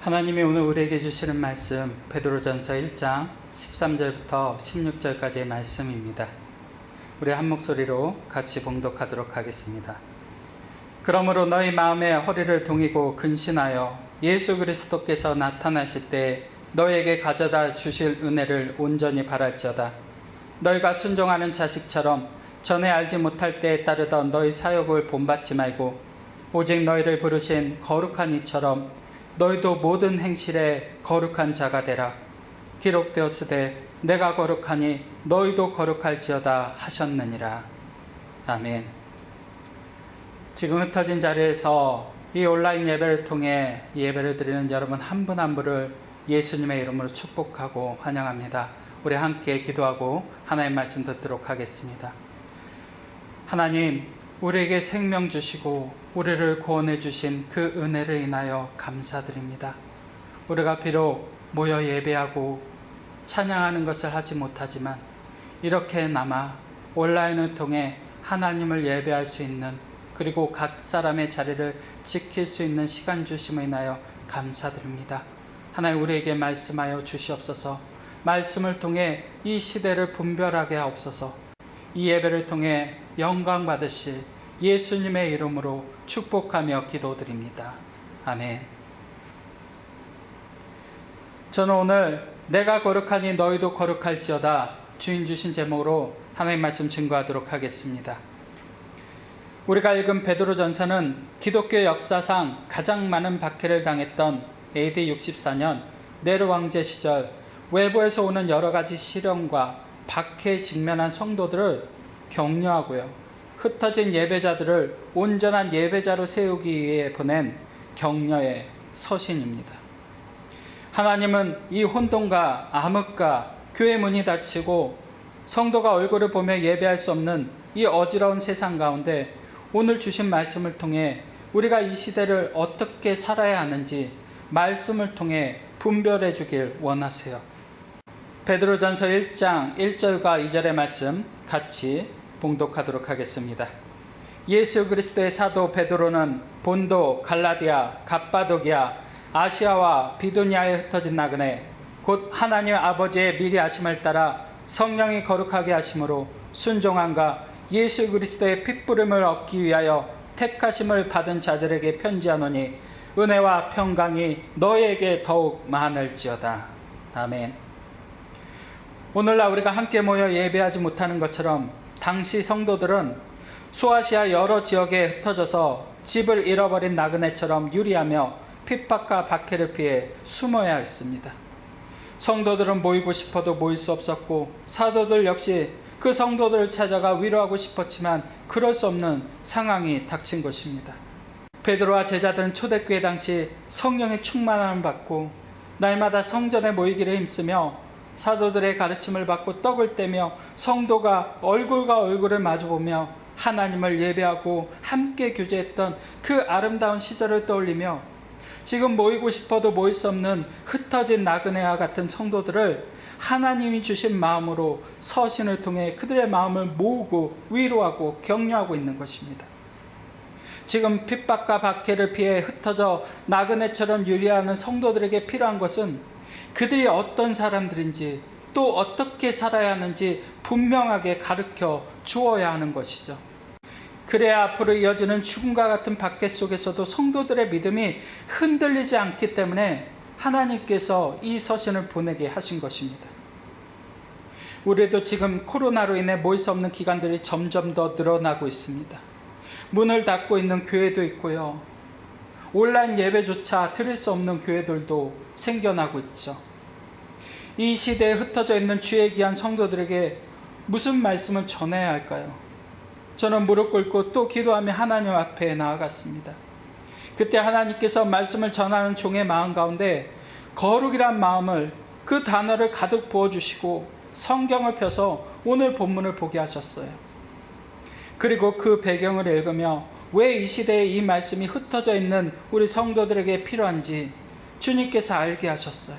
하나님이 오늘 우리에게 주시는 말씀 베드로전서 1장 13절부터 16절까지의 말씀입니다. 우리 한 목소리로 같이 봉독하도록 하겠습니다. 그러므로 너희 마음에 허리를 동이고 근신하여 예수 그리스도께서 나타나실 때 너희에게 가져다 주실 은혜를 온전히 바랄지어다. 너희가 순종하는 자식처럼 전에 알지 못할 때에 따르던 너희 사욕을 본받지 말고 오직 너희를 부르신 거룩한 이처럼 너희도 모든 행실에 거룩한 자가 되라. 기록되었으되 내가 거룩하니 너희도 거룩할지어다 하셨느니라. 아멘. 지금 흩어진 자리에서 이 온라인 예배를 통해 예배를 드리는 여러분 한 분 한 분을 예수님의 이름으로 축복하고 환영합니다. 우리 함께 기도하고 하나님 말씀 듣도록 하겠습니다. 하나님, 우리에게 생명 주시고 우리를 구원해 주신 그 은혜를 인하여 감사드립니다. 우리가 비록 모여 예배하고 찬양하는 것을 하지 못하지만 이렇게나마 온라인을 통해 하나님을 예배할 수 있는, 그리고 각 사람의 자리를 지킬 수 있는 시간 주심을 인하여 감사드립니다. 하나님, 우리에게 말씀하여 주시옵소서. 말씀을 통해 이 시대를 분별하게 하옵소서. 이 예배를 통해 영광 받으실 예수님의 이름으로 축복하며 기도드립니다. 아멘. 저는 오늘 내가 거룩하니 너희도 거룩할지어다 주인 주신 제목으로 하나님 말씀 증거하도록 하겠습니다. 우리가 읽은 베드로전서는 기독교 역사상 가장 많은 박해를 당했던 AD 64년 네로 왕제 시절 외부에서 오는 여러 가지 시련과 박해에 직면한 성도들을 격려하고요, 흩어진 예배자들을 온전한 예배자로 세우기 위해 보낸 격려의 서신입니다. 하나님은 이 혼돈과 암흑과 교회 문이 닫히고 성도가 얼굴을 보며 예배할 수 없는 이 어지러운 세상 가운데 오늘 주신 말씀을 통해 우리가 이 시대를 어떻게 살아야 하는지 말씀을 통해 분별해 주길 원하세요. 베드로전서 1장 1절과 2절의 말씀 같이 봉독하도록 하겠습니다. 예수 그리스도의 사도 베드로는 본도, 갈라디아, 갑바도기아, 아시아와 비두니아에 흩어진 나그네 곧 하나님 아버지의 미리 아심을 따라 성령이 거룩하게 하심으로 순종함과 예수 그리스도의 핏부름을 얻기 위하여 택하심을 받은 자들에게 편지하노니 은혜와 평강이 너희에게 더욱 많을지어다. 아멘. 오늘날 우리가 함께 모여 예배하지 못하는 것처럼 당시 성도들은 소아시아 여러 지역에 흩어져서 집을 잃어버린 나그네처럼 유리하며 핍박과 박해를 피해 숨어야 했습니다. 성도들은 모이고 싶어도 모일 수 없었고 사도들 역시 그 성도들을 찾아가 위로하고 싶었지만 그럴 수 없는 상황이 닥친 것입니다. 베드로와 제자들은 초대교회 당시 성령의 충만함을 받고 날마다 성전에 모이기를 힘쓰며 사도들의 가르침을 받고 떡을 떼며 성도가 얼굴과 얼굴을 마주보며 하나님을 예배하고 함께 교제했던 그 아름다운 시절을 떠올리며 지금 모이고 싶어도 모일 수 없는 흩어진 나그네와 같은 성도들을 하나님이 주신 마음으로 서신을 통해 그들의 마음을 모으고 위로하고 격려하고 있는 것입니다. 지금 핍박과 박해를 피해 흩어져 나그네처럼 유리하는 성도들에게 필요한 것은 그들이 어떤 사람들인지 또 어떻게 살아야 하는지 분명하게 가르쳐 주어야 하는 것이죠. 그래야 앞으로 이어지는 죽음과 같은 박해 속에서도 성도들의 믿음이 흔들리지 않기 때문에 하나님께서 이 서신을 보내게 하신 것입니다. 우리도 지금 코로나로 인해 모일 수 없는 기간들이 점점 더 늘어나고 있습니다. 문을 닫고 있는 교회도 있고요, 온라인 예배조차 드릴 수 없는 교회들도 생겨나고 있죠. 이 시대에 흩어져 있는 주의 귀한 성도들에게 무슨 말씀을 전해야 할까요? 저는 무릎 꿇고 또 기도하며 하나님 앞에 나아갔습니다. 그때 하나님께서 말씀을 전하는 종의 마음 가운데 거룩이란 마음을, 그 단어를 가득 부어주시고 성경을 펴서 오늘 본문을 보게 하셨어요. 그리고 그 배경을 읽으며 왜 이 시대에 이 말씀이 흩어져 있는 우리 성도들에게 필요한지 주님께서 알게 하셨어요.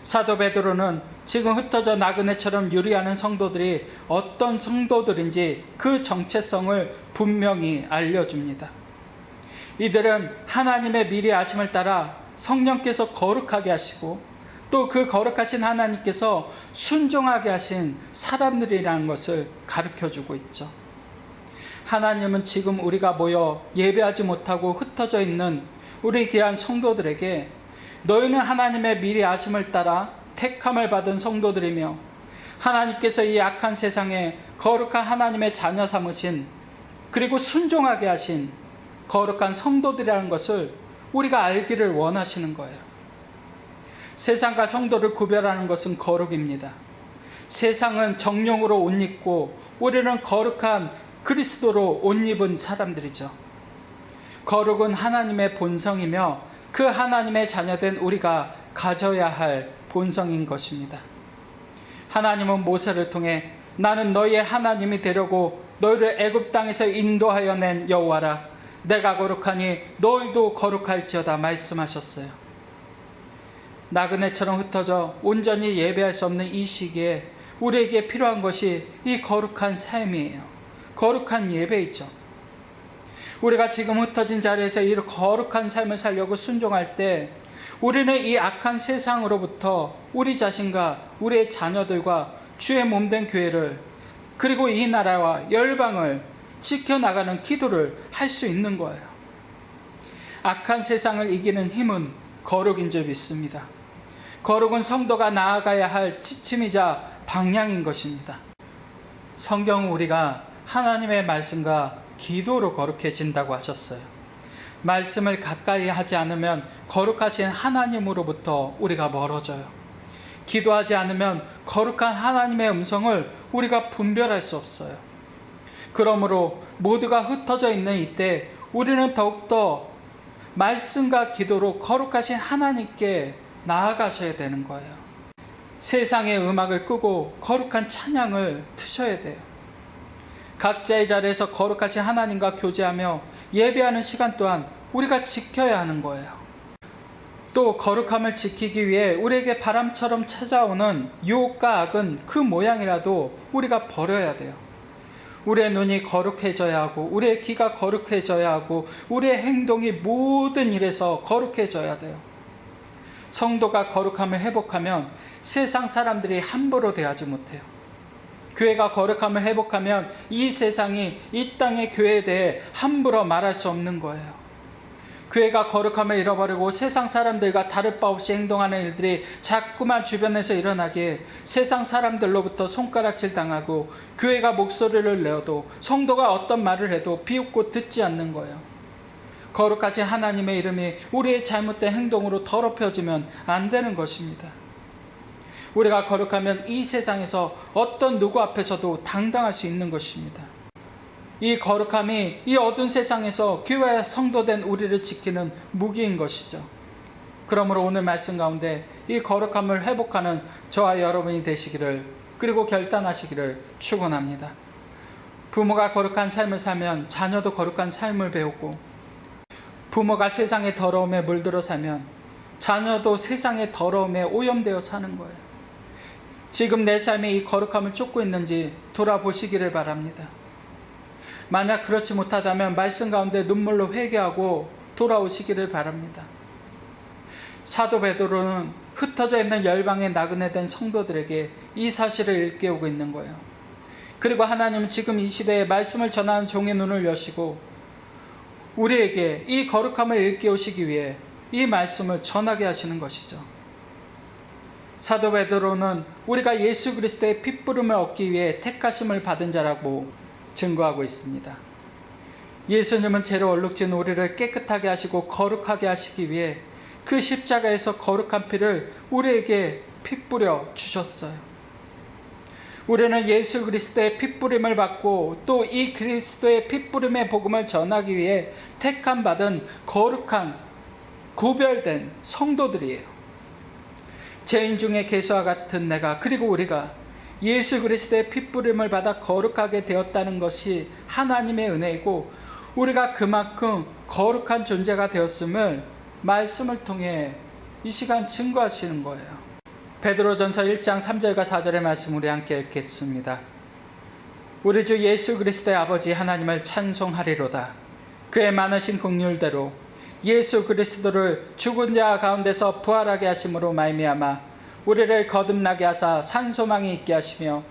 사도 베드로는 지금 흩어져 나그네처럼 유리하는 성도들이 어떤 성도들인지 그 정체성을 분명히 알려줍니다. 이들은 하나님의 미리 아심을 따라 성령께서 거룩하게 하시고 또 그 거룩하신 하나님께서 순종하게 하신 사람들이라는 것을 가르쳐주고 있죠. 하나님은 지금 우리가 모여 예배하지 못하고 흩어져 있는 우리 귀한 성도들에게 너희는 하나님의 미리 아심을 따라 택함을 받은 성도들이며 하나님께서 이 악한 세상에 거룩한 하나님의 자녀 삼으신 그리고 순종하게 하신 거룩한 성도들이라는 것을 우리가 알기를 원하시는 거예요. 세상과 성도를 구별하는 것은 거룩입니다. 세상은 정령으로 옷 입고 우리는 거룩한 그리스도로 옷 입은 사람들이죠. 거룩은 하나님의 본성이며 그 하나님의 자녀된 우리가 가져야 할 본성인 것입니다. 하나님은 모세를 통해 나는 너희의 하나님이 되려고 너희를 애굽 땅에서 인도하여 낸 여호와라 내가 거룩하니 너희도 거룩할지어다 말씀하셨어요. 나그네처럼 흩어져 온전히 예배할 수 없는 이 시기에 우리에게 필요한 것이 이 거룩한 삶이에요. 거룩한 예배이죠. 우리가 지금 흩어진 자리에서 이 거룩한 삶을 살려고 순종할 때 우리는 이 악한 세상으로부터 우리 자신과 우리의 자녀들과 주의 몸된 교회를 그리고 이 나라와 열방을 지켜나가는 기도를 할 수 있는 거예요. 악한 세상을 이기는 힘은 거룩인 줄 믿습니다. 거룩은 성도가 나아가야 할 지침이자 방향인 것입니다. 성경은 우리가 하나님의 말씀과 기도로 거룩해진다고 하셨어요. 말씀을 가까이 하지 않으면 거룩하신 하나님으로부터 우리가 멀어져요. 기도하지 않으면 거룩한 하나님의 음성을 우리가 분별할 수 없어요. 그러므로 모두가 흩어져 있는 이때 우리는 더욱더 말씀과 기도로 거룩하신 하나님께 나아가셔야 되는 거예요. 세상의 음악을 끄고 거룩한 찬양을 드셔야 돼요. 각자의 자리에서 거룩하신 하나님과 교제하며 예배하는 시간 또한 우리가 지켜야 하는 거예요. 또 거룩함을 지키기 위해 우리에게 바람처럼 찾아오는 유혹과 악은 그 모양이라도 우리가 버려야 돼요. 우리의 눈이 거룩해져야 하고 우리의 귀가 거룩해져야 하고 우리의 행동이 모든 일에서 거룩해져야 돼요. 성도가 거룩함을 회복하면 세상 사람들이 함부로 대하지 못해요. 교회가 거룩함을 회복하면 이 세상이 이 땅의 교회에 대해 함부로 말할 수 없는 거예요. 교회가 거룩함을 잃어버리고 세상 사람들과 다를 바 없이 행동하는 일들이 자꾸만 주변에서 일어나기에 세상 사람들로부터 손가락질 당하고 교회가 목소리를 내어도 성도가 어떤 말을 해도 비웃고 듣지 않는 거예요. 거룩하신 하나님의 이름이 우리의 잘못된 행동으로 더럽혀지면 안 되는 것입니다. 우리가 거룩하면 이 세상에서 어떤 누구 앞에서도 당당할 수 있는 것입니다. 이 거룩함이 이 어두운 세상에서 교회와 성도된 우리를 지키는 무기인 것이죠. 그러므로 오늘 말씀 가운데 이 거룩함을 회복하는 저와 여러분이 되시기를 그리고 결단하시기를 축원합니다. 부모가 거룩한 삶을 살면 자녀도 거룩한 삶을 배우고 부모가 세상의 더러움에 물들어 살면 자녀도 세상의 더러움에 오염되어 사는 거예요. 지금 내 삶이 이 거룩함을 쫓고 있는지 돌아보시기를 바랍니다. 만약 그렇지 못하다면 말씀 가운데 눈물로 회개하고 돌아오시기를 바랍니다. 사도 베드로는 흩어져 있는 열방의 나그네된 성도들에게 이 사실을 일깨우고 있는 거예요. 그리고 하나님은 지금 이 시대에 말씀을 전하는 종의 눈을 여시고 우리에게 이 거룩함을 일깨우시기 위해 이 말씀을 전하게 하시는 것이죠. 사도 베드로는 우리가 예수 그리스도의 핏부름을 얻기 위해 택하심을 받은 자라고 증거하고 있습니다. 예수님은 죄로 얼룩진 우리를 깨끗하게 하시고 거룩하게 하시기 위해 그 십자가에서 거룩한 피를 우리에게 핏뿌려 주셨어요. 우리는 예수 그리스도의 핏부림을 받고 또 이 그리스도의 핏부림의 복음을 전하기 위해 택함 받은 거룩한 구별된 성도들이에요. 죄인 중에 개수와 같은 내가 그리고 우리가 예수 그리스도의 핏부림을 받아 거룩하게 되었다는 것이 하나님의 은혜이고 우리가 그만큼 거룩한 존재가 되었음을 말씀을 통해 이 시간 증거하시는 거예요. 베드로전서 1장 3절과 4절의 말씀 우리 함께 읽겠습니다. 우리 주 예수 그리스도의 아버지 하나님을 찬송하리로다. 그의 많으신 긍휼대로 예수 그리스도를 죽은 자 가운데서 부활하게 하심으로 말미암아 우리를 거듭나게 하사 산소망이 있게 하시며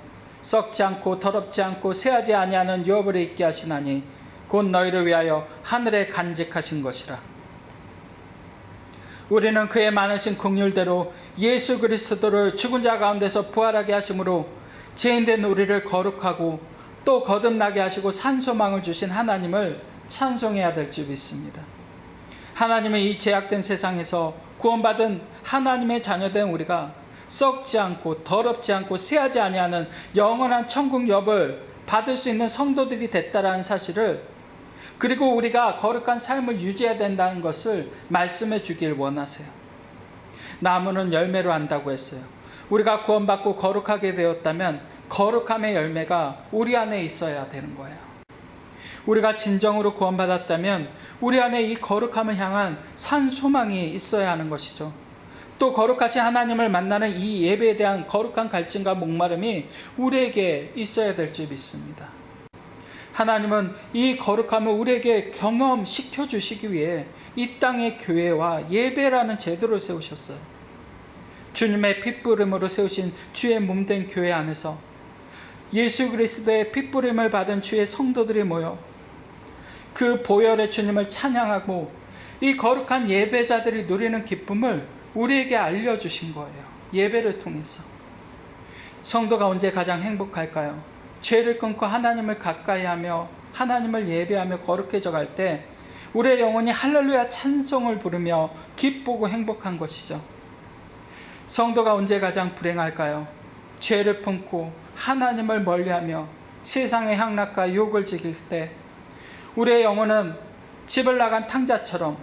썩지 않고 더럽지 않고 쇠하지 아니하는 유업을 있게 하시나니 곧 너희를 위하여 하늘에 간직하신 것이라. 우리는 그의 많으신 긍휼대로 예수 그리스도를 죽은 자 가운데서 부활하게 하심으로 죄인된 우리를 거룩하고 또 거듭나게 하시고 산소망을 주신 하나님을 찬송해야 될 줄 믿습니다. 하나님은 이 죄악된 세상에서 구원받은 하나님의 자녀된 우리가 썩지 않고 더럽지 않고 쇠하지 아니하는 영원한 천국 엽을 받을 수 있는 성도들이 됐다라는 사실을, 그리고 우리가 거룩한 삶을 유지해야 된다는 것을 말씀해 주길 원하세요. 나무는 열매로 안다고 했어요. 우리가 구원받고 거룩하게 되었다면 거룩함의 열매가 우리 안에 있어야 되는 거예요. 우리가 진정으로 구원받았다면 우리 안에 이 거룩함을 향한 산소망이 있어야 하는 것이죠. 또 거룩하신 하나님을 만나는 이 예배에 대한 거룩한 갈증과 목마름이 우리에게 있어야 될 줄 믿습니다. 하나님은 이 거룩함을 우리에게 경험시켜 주시기 위해 이 땅의 교회와 예배라는 제도를 세우셨어요. 주님의 핏부림으로 세우신 주의 몸된 교회 안에서 예수 그리스도의 핏부림을 받은 주의 성도들이 모여 그 보혈의 주님을 찬양하고 이 거룩한 예배자들이 누리는 기쁨을 우리에게 알려주신 거예요. 예배를 통해서. 성도가 언제 가장 행복할까요? 죄를 끊고 하나님을 가까이 하며 하나님을 예배하며 거룩해져 갈 때 우리의 영혼이 할렐루야 찬송을 부르며 기쁘고 행복한 것이죠. 성도가 언제 가장 불행할까요? 죄를 품고 하나님을 멀리하며 세상의 향락과 유혹을 즐길 때 우리의 영혼은 집을 나간 탕자처럼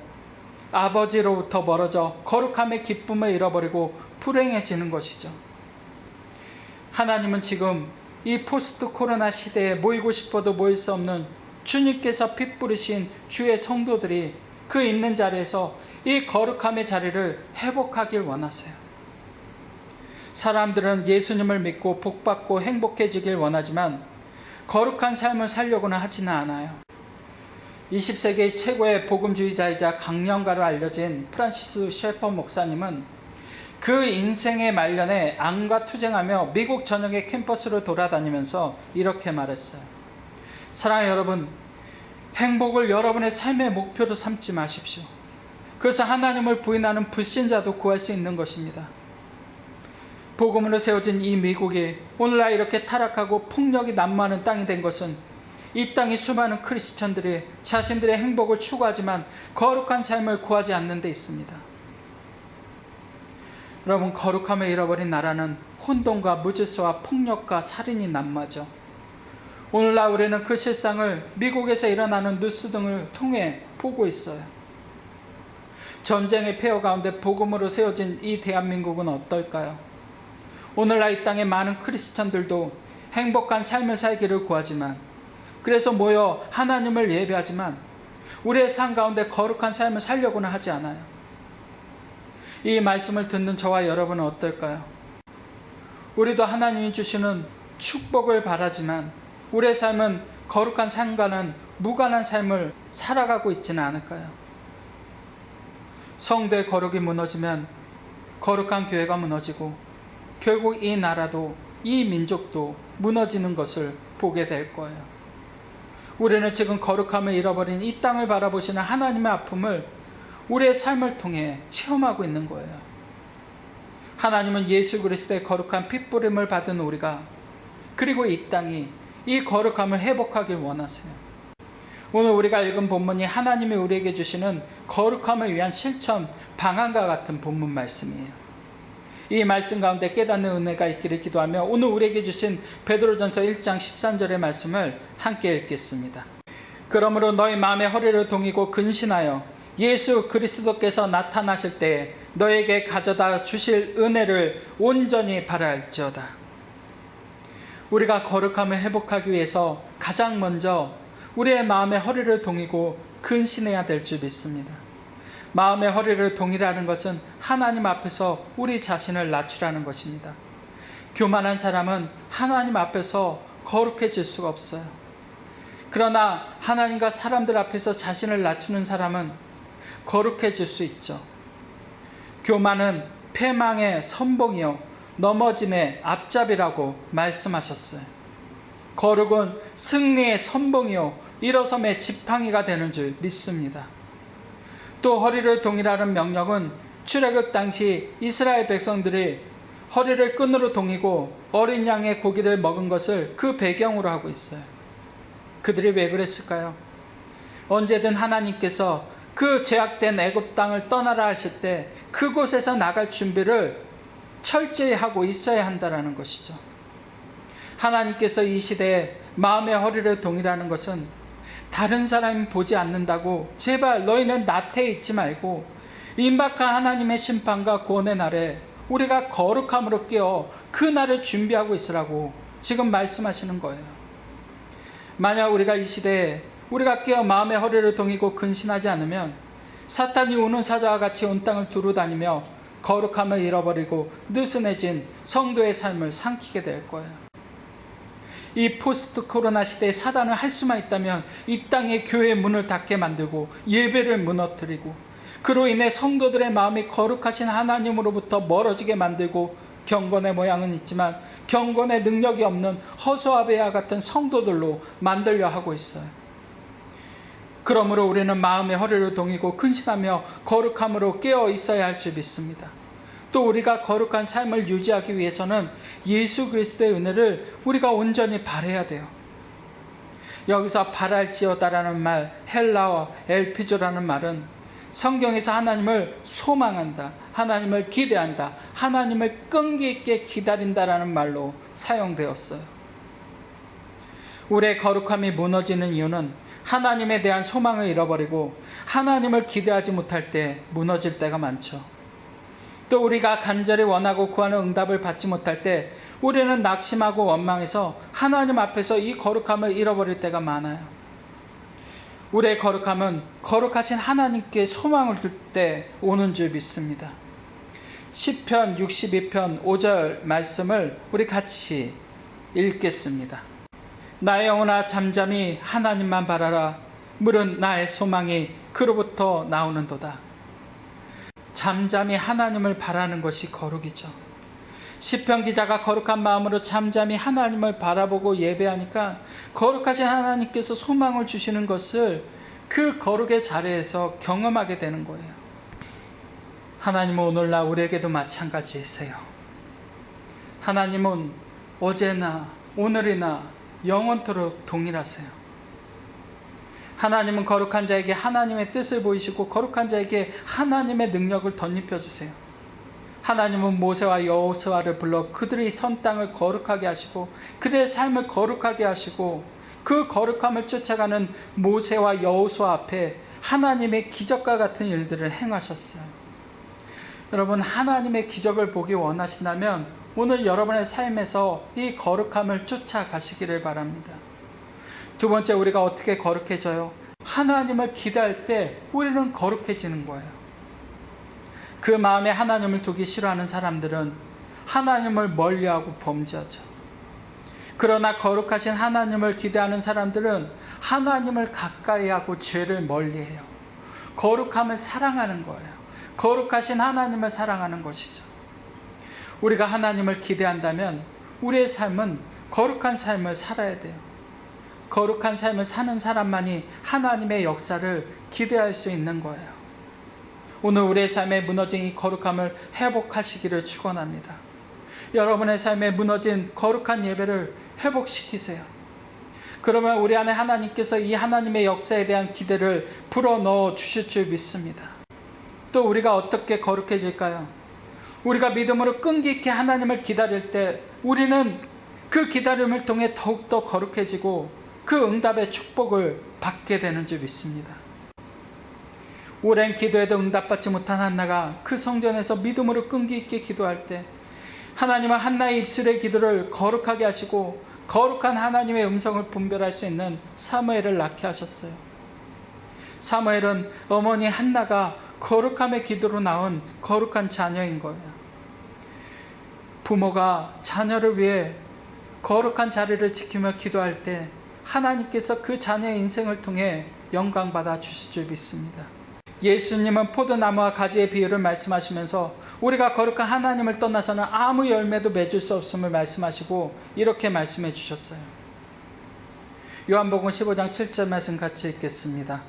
아버지로부터 멀어져 거룩함의 기쁨을 잃어버리고 불행해지는 것이죠. 하나님은 지금 이 포스트 코로나 시대에 모이고 싶어도 모일 수 없는 주님께서 피 뿌리신 주의 성도들이 그 있는 자리에서 이 거룩함의 자리를 회복하길 원하세요. 사람들은 예수님을 믿고 복받고 행복해지길 원하지만 거룩한 삶을 살려고는 하지는 않아요. 20세기 최고의 복음주의자이자 강령가로 알려진 프란시스 셰퍼 목사님은 그 인생의 말년에 암과 투쟁하며 미국 전역의 캠퍼스를 돌아다니면서 이렇게 말했어요. 사랑하는 여러분, 행복을 여러분의 삶의 목표로 삼지 마십시오. 그래서 하나님을 부인하는 불신자도 구할 수 있는 것입니다. 복음으로 세워진 이 미국이 오늘날 이렇게 타락하고 폭력이 난무하는 땅이 된 것은 이 땅의 수많은 크리스천들이 자신들의 행복을 추구하지만 거룩한 삶을 구하지 않는 데 있습니다. 여러분, 거룩함을 잃어버린 나라는 혼돈과 무질서와 폭력과 살인이 난무하죠. 오늘날 우리는 그 실상을 미국에서 일어나는 뉴스 등을 통해 보고 있어요. 전쟁의 폐허 가운데 복음으로 세워진 이 대한민국은 어떨까요? 오늘날 이 땅의 많은 크리스천들도 행복한 삶을 살기를 구하지만, 그래서 모여 하나님을 예배하지만 우리의 삶 가운데 거룩한 삶을 살려고는 하지 않아요. 이 말씀을 듣는 저와 여러분은 어떨까요? 우리도 하나님이 주시는 축복을 바라지만 우리의 삶은 거룩한 삶과는 무관한 삶을 살아가고 있지는 않을까요? 성도의 거룩이 무너지면 거룩한 교회가 무너지고 결국 이 나라도 이 민족도 무너지는 것을 보게 될 거예요. 우리는 지금 거룩함을 잃어버린 이 땅을 바라보시는 하나님의 아픔을 우리의 삶을 통해 체험하고 있는 거예요. 하나님은 예수 그리스도의 거룩한 핏부림을 받은 우리가, 그리고 이 땅이 이 거룩함을 회복하길 원하세요. 오늘 우리가 읽은 본문이 하나님이 우리에게 주시는 거룩함을 위한 실천 방안과 같은 본문 말씀이에요. 이 말씀 가운데 깨닫는 은혜가 있기를 기도하며 오늘 우리에게 주신 베드로전서 1장 13절의 말씀을 함께 읽겠습니다. 그러므로 너희 마음의 허리를 동이고 근신하여 예수 그리스도께서 나타나실 때에 너에게 가져다 주실 은혜를 온전히 바랄지어다. 우리가 거룩함을 회복하기 위해서 가장 먼저 우리의 마음의 허리를 동이고 근신해야 될 줄 믿습니다. 마음의 허리를 동이라는 것은 하나님 앞에서 우리 자신을 낮추라는 것입니다. 교만한 사람은 하나님 앞에서 거룩해질 수가 없어요. 그러나 하나님과 사람들 앞에서 자신을 낮추는 사람은 거룩해질 수 있죠. 교만은 패망의 선봉이요 넘어짐의 앞잡이라고 말씀하셨어요. 거룩은 승리의 선봉이요 일어섬의 지팡이가 되는 줄 믿습니다. 또 허리를 동이라는 명령은 출애굽 당시 이스라엘 백성들이 허리를 끈으로 동이고 어린 양의 고기를 먹은 것을 그 배경으로 하고 있어요. 그들이 왜 그랬을까요? 언제든 하나님께서 그 죄악된 애굽 땅을 떠나라 하실 때 그곳에서 나갈 준비를 철저히 하고 있어야 한다는 것이죠. 하나님께서 이 시대에 마음의 허리를 동이라는 것은 다른 사람이 보지 않는다고 제발 너희는 나태해 있지 말고 임박한 하나님의 심판과 구원의 날에 우리가 거룩함으로 깨어 그 날을 준비하고 있으라고 지금 말씀하시는 거예요. 만약 우리가 이 시대에 우리가 깨어 마음의 허리를 동이고 근신하지 않으면 사탄이 우는 사자와 같이 온 땅을 두루다니며 거룩함을 잃어버리고 느슨해진 성도의 삶을 삼키게 될 거예요. 이 포스트 코로나 시대에 사단을 할 수만 있다면 이 땅에 교회의 문을 닫게 만들고 예배를 무너뜨리고 그로 인해 성도들의 마음이 거룩하신 하나님으로부터 멀어지게 만들고 경건의 모양은 있지만 경건의 능력이 없는 허수아비와 같은 성도들로 만들려 하고 있어요. 그러므로 우리는 마음의 허리를 동이고 근신하며 거룩함으로 깨어 있어야 할 줄 믿습니다. 또 우리가 거룩한 삶을 유지하기 위해서는 예수 그리스도의 은혜를 우리가 온전히 바라야 돼요. 여기서 바랄지어다라는 말, 헬라어 엘피조라는 말은 성경에서 하나님을 소망한다, 하나님을 기대한다, 하나님을 끈기 있게 기다린다라는 말로 사용되었어요. 우리의 거룩함이 무너지는 이유는 하나님에 대한 소망을 잃어버리고 하나님을 기대하지 못할 때 무너질 때가 많죠. 또 우리가 간절히 원하고 구하는 응답을 받지 못할 때 우리는 낙심하고 원망해서 하나님 앞에서 이 거룩함을 잃어버릴 때가 많아요. 우리의 거룩함은 거룩하신 하나님께 소망을 둘 때 오는 줄 믿습니다. 시편 62편 5절 말씀을 우리 같이 읽겠습니다. 나의 영혼아 잠잠히 하나님만 바라라. 물은 나의 소망이 그로부터 나오는도다. 잠잠히 하나님을 바라는 것이 거룩이죠. 시편 기자가 거룩한 마음으로 잠잠히 하나님을 바라보고 예배하니까 거룩하신 하나님께서 소망을 주시는 것을 그 거룩의 자리에서 경험하게 되는 거예요. 하나님은 오늘날 우리에게도 마찬가지이세요. 하나님은 어제나 오늘이나 영원토록 동일하세요. 하나님은 거룩한 자에게 하나님의 뜻을 보이시고 거룩한 자에게 하나님의 능력을 덧입혀 주세요. 하나님은 모세와 여호수아를 불러 그들의 선 땅을 거룩하게 하시고 그들의 삶을 거룩하게 하시고 그 거룩함을 쫓아가는 모세와 여호수아 앞에 하나님의 기적과 같은 일들을 행하셨어요. 여러분, 하나님의 기적을 보기 원하신다면 오늘 여러분의 삶에서 이 거룩함을 쫓아가시기를 바랍니다. 두 번째, 우리가 어떻게 거룩해져요? 하나님을 기대할 때 우리는 거룩해지는 거예요. 그 마음에 하나님을 두기 싫어하는 사람들은 하나님을 멀리하고 범죄하죠. 그러나 거룩하신 하나님을 기대하는 사람들은 하나님을 가까이하고 죄를 멀리해요. 거룩함을 사랑하는 거예요. 거룩하신 하나님을 사랑하는 것이죠. 우리가 하나님을 기대한다면 우리의 삶은 거룩한 삶을 살아야 돼요. 거룩한 삶을 사는 사람만이 하나님의 역사를 기대할 수 있는 거예요. 오늘 우리의 삶에 무너진 이 거룩함을 회복하시기를 축원합니다. 여러분의 삶에 무너진 거룩한 예배를 회복시키세요. 그러면 우리 안에 하나님께서 이 하나님의 역사에 대한 기대를 불어넣어 주실 줄 믿습니다. 또 우리가 어떻게 거룩해질까요? 우리가 믿음으로 끈기 있게 하나님을 기다릴 때 우리는 그 기다림을 통해 더욱더 거룩해지고 그 응답의 축복을 받게 되는 줄 믿습니다. 오랜 기도에도 응답받지 못한 한나가 그 성전에서 믿음으로 끈기 있게 기도할 때 하나님은 한나의 입술의 기도를 거룩하게 하시고 거룩한 하나님의 음성을 분별할 수 있는 사무엘을 낳게 하셨어요. 사무엘은 어머니 한나가 거룩함의 기도로 낳은 거룩한 자녀인 거예요. 부모가 자녀를 위해 거룩한 자리를 지키며 기도할 때 하나님께서 그 자녀의 인생을 통해 영광받아 주실 줄 믿습니다. 예수님은 포도나무와 가지의 비유를 말씀하시면서 우리가 거룩한 하나님을 떠나서는 아무 열매도 맺을 수 없음을 말씀하시고 이렇게 말씀해 주셨어요. 요한복음 15장 7절 말씀 같이 읽겠습니다.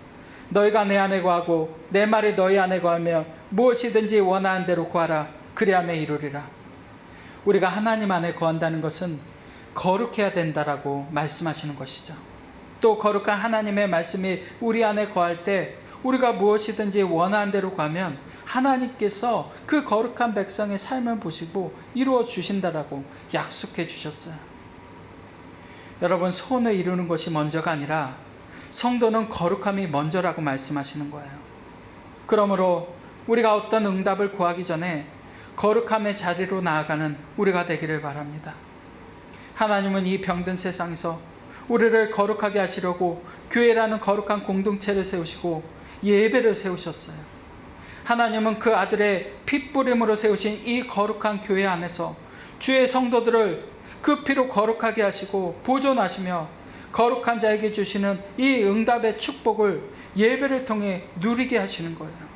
너희가 내 안에 거하고 내 말이 너희 안에 거하며 무엇이든지 원하는 대로 구하라. 그리하면 이루리라. 우리가 하나님 안에 거한다는 것은 거룩해야 된다라고 말씀하시는 것이죠. 또 거룩한 하나님의 말씀이 우리 안에 거할 때 우리가 무엇이든지 원하는 대로 구하면 하나님께서 그 거룩한 백성의 삶을 보시고 이루어 주신다라고 약속해 주셨어요. 여러분, 소원을 이루는 것이 먼저가 아니라 성도는 거룩함이 먼저라고 말씀하시는 거예요. 그러므로 우리가 어떤 응답을 구하기 전에 거룩함의 자리로 나아가는 우리가 되기를 바랍니다. 하나님은 이 병든 세상에서 우리를 거룩하게 하시려고 교회라는 거룩한 공동체를 세우시고 예배를 세우셨어요. 하나님은 그 아들의 핏부림으로 세우신 이 거룩한 교회 안에서 주의 성도들을 그 피로 거룩하게 하시고 보존하시며 거룩한 자에게 주시는 이 응답의 축복을 예배를 통해 누리게 하시는 거예요.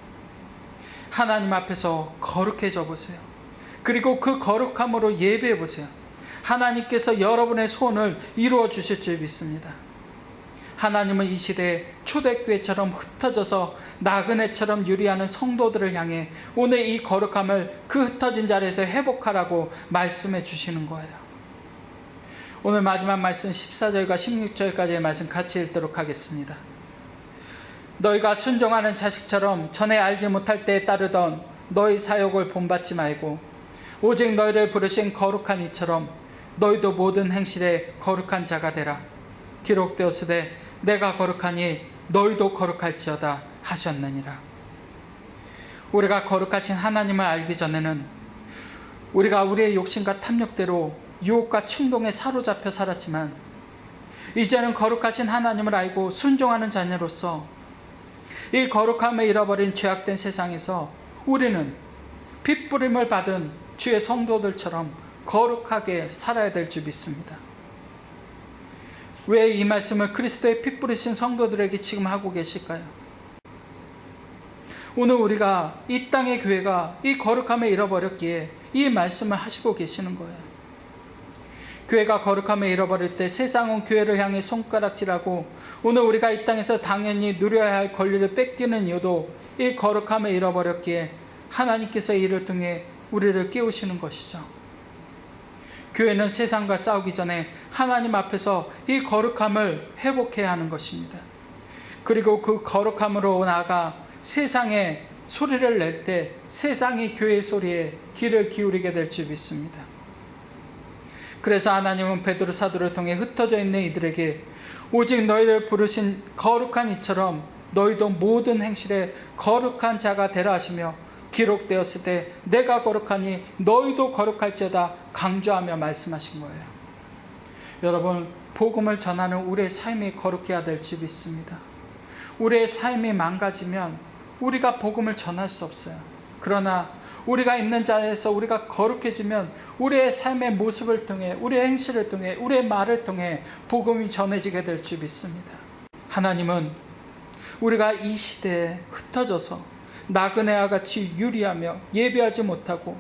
하나님 앞에서 거룩해져 보세요. 그리고 그 거룩함으로 예배해 보세요. 하나님께서 여러분의 소원을 이루어 주실 줄 믿습니다. 하나님은 이 시대에 초대교회처럼 흩어져서 나그네처럼 유리하는 성도들을 향해 오늘 이 거룩함을 그 흩어진 자리에서 회복하라고 말씀해 주시는 거예요. 오늘 마지막 말씀 14절과 16절까지의 말씀 같이 읽도록 하겠습니다. 너희가 순종하는 자식처럼 전에 알지 못할 때에 따르던 너희 사욕을 본받지 말고 오직 너희를 부르신 거룩한 이처럼 너희도 모든 행실에 거룩한 자가 되라. 기록되었으되 내가 거룩하니 너희도 거룩할지어다 하셨느니라. 우리가 거룩하신 하나님을 알기 전에는 우리가 우리의 욕심과 탐욕대로 유혹과 충동에 사로잡혀 살았지만 이제는 거룩하신 하나님을 알고 순종하는 자녀로서 이 거룩함을 잃어버린 죄악된 세상에서 우리는 핏부림을 받은 주의 성도들처럼 거룩하게 살아야 될 줄 믿습니다. 왜 이 말씀을 그리스도의 피 뿌리신 성도들에게 지금 하고 계실까요? 오늘 우리가 이 땅의 교회가 이 거룩함을 잃어버렸기에 이 말씀을 하시고 계시는 거예요. 교회가 거룩함을 잃어버릴 때 세상은 교회를 향해 손가락질하고 오늘 우리가 이 땅에서 당연히 누려야 할 권리를 뺏기는 이유도 이 거룩함을 잃어버렸기에 하나님께서 이를 통해 우리를 깨우시는 것이죠. 교회는 세상과 싸우기 전에 하나님 앞에서 이 거룩함을 회복해야 하는 것입니다. 그리고 그 거룩함으로 나아가 세상에 소리를 낼 때 세상이 교회의 소리에 귀를 기울이게 될 줄 믿습니다. 그래서 하나님은 베드로 사도를 통해 흩어져 있는 이들에게 오직 너희를 부르신 거룩한 이처럼 너희도 모든 행실에 거룩한 자가 되라 하시며 기록되었을 때 내가 거룩하니 너희도 거룩할지어다 강조하며 말씀하신 거예요. 여러분, 복음을 전하는 우리의 삶이 거룩해야 될 줄 믿습니다. 우리의 삶이 망가지면 우리가 복음을 전할 수 없어요. 그러나 우리가 있는 자리에서 우리가 거룩해지면 우리의 삶의 모습을 통해, 우리의 행실을 통해, 우리의 말을 통해 복음이 전해지게 될 줄 믿습니다. 하나님은 우리가 이 시대에 흩어져서 나그네와 같이 유리하며 예배하지 못하고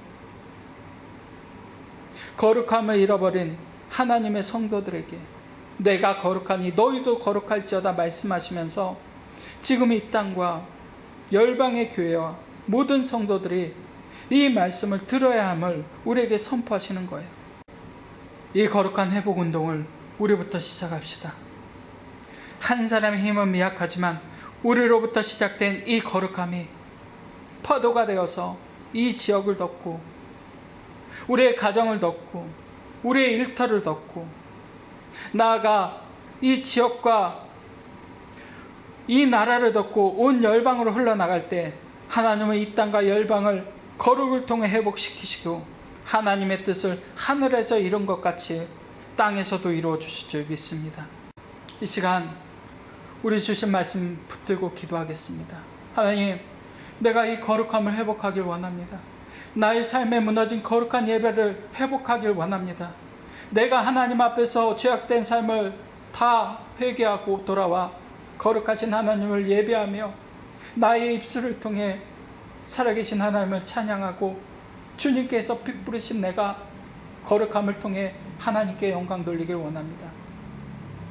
거룩함을 잃어버린 하나님의 성도들에게 내가 거룩하니 너희도 거룩할지어다 말씀하시면서 지금 이 땅과 열방의 교회와 모든 성도들이 이 말씀을 들어야 함을 우리에게 선포하시는 거예요. 이 거룩한 회복운동을 우리부터 시작합시다. 한 사람의 힘은 미약하지만 우리로부터 시작된 이 거룩함이 파도가 되어서 이 지역을 덮고 우리의 가정을 덮고 우리의 일터를 덮고 나아가 이 지역과 이 나라를 덮고 온 열방으로 흘러나갈 때 하나님은 이 땅과 열방을 거룩을 통해 회복시키시고 하나님의 뜻을 하늘에서 이룬 것 같이 땅에서도 이루어 주실 줄 믿습니다. 이 시간 우리 주신 말씀 붙들고 기도하겠습니다. 하나님, 내가 이 거룩함을 회복하길 원합니다. 나의 삶에 무너진 거룩한 예배를 회복하길 원합니다. 내가 하나님 앞에서 죄악된 삶을 다 회개하고 돌아와 거룩하신 하나님을 예배하며 나의 입술을 통해 살아계신 하나님을 찬양하고 주님께서 피 뿌리신 내가 거룩함을 통해 하나님께 영광 돌리길 원합니다.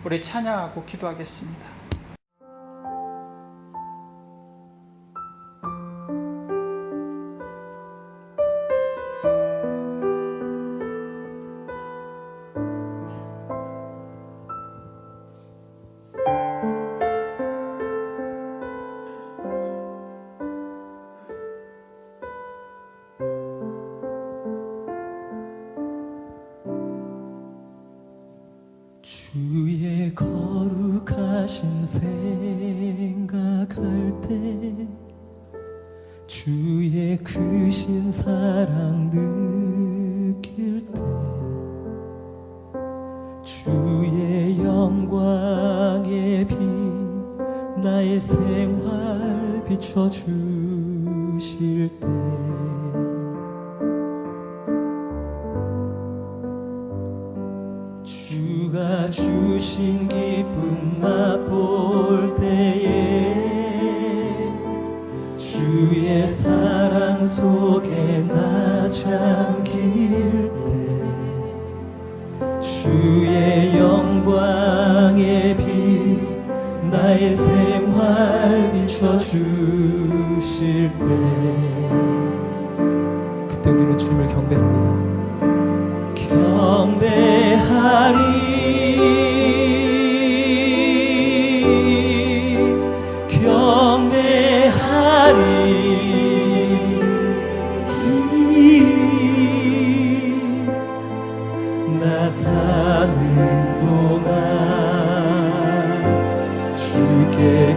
우리 찬양하고 기도하겠습니다. 주의 거룩하신 생각할 때 주의 크신 사랑 느낄 때 주의 영광의 빛 나의 생활 비춰주실 때 주가 주신 기쁨 맛볼 때에 주의 사랑 속에 나 잠길 때 주의 영광의 빛 나의 생활 비춰주실 때 그때 우리는 주님을 경배합니다. 나 사는 동안 주께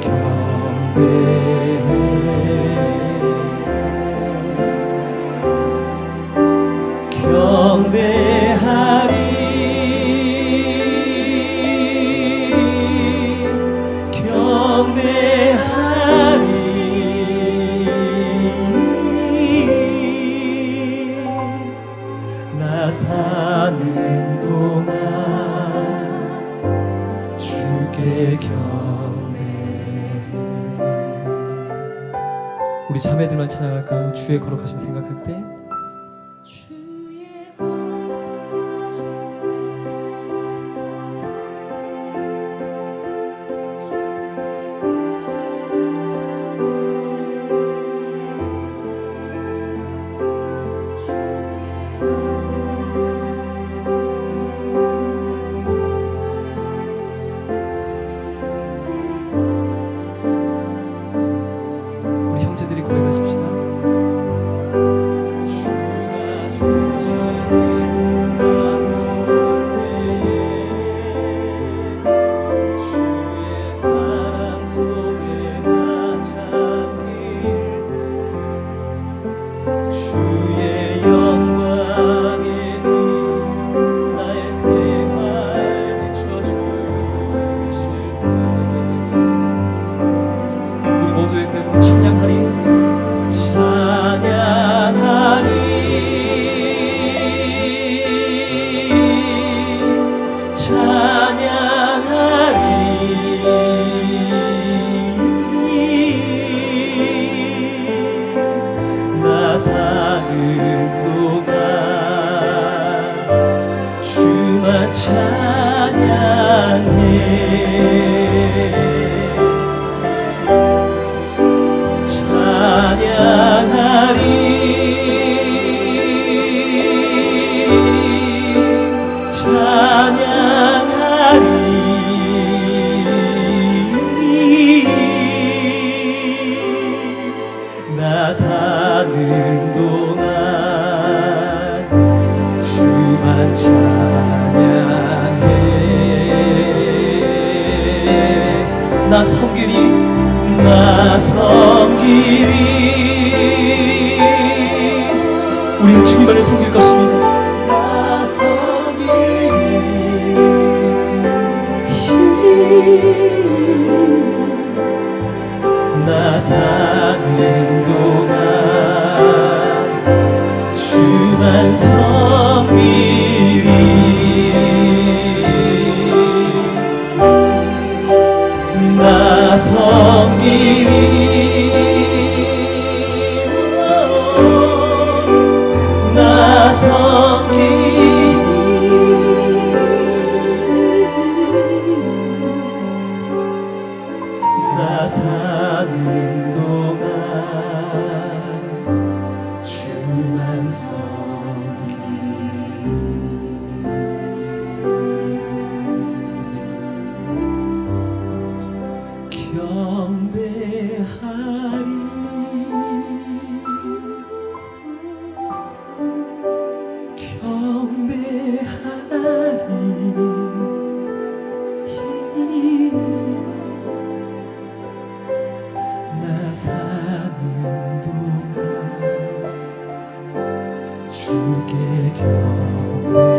나 사는 동안 주께 경배해. 우리 자매들만 찬양할까요? 주의 거룩하신 생각할 때 나 사는 동안 주만 찬양해. 나 섬기리 우리는 주님만을 섬길 것입니다. 나 섬기리 나 사는 동안 주만 섬기리. 나 섬기리 나 사는 동안 주만 섬기리 경배하리 나 사는 동안 주께 경배하리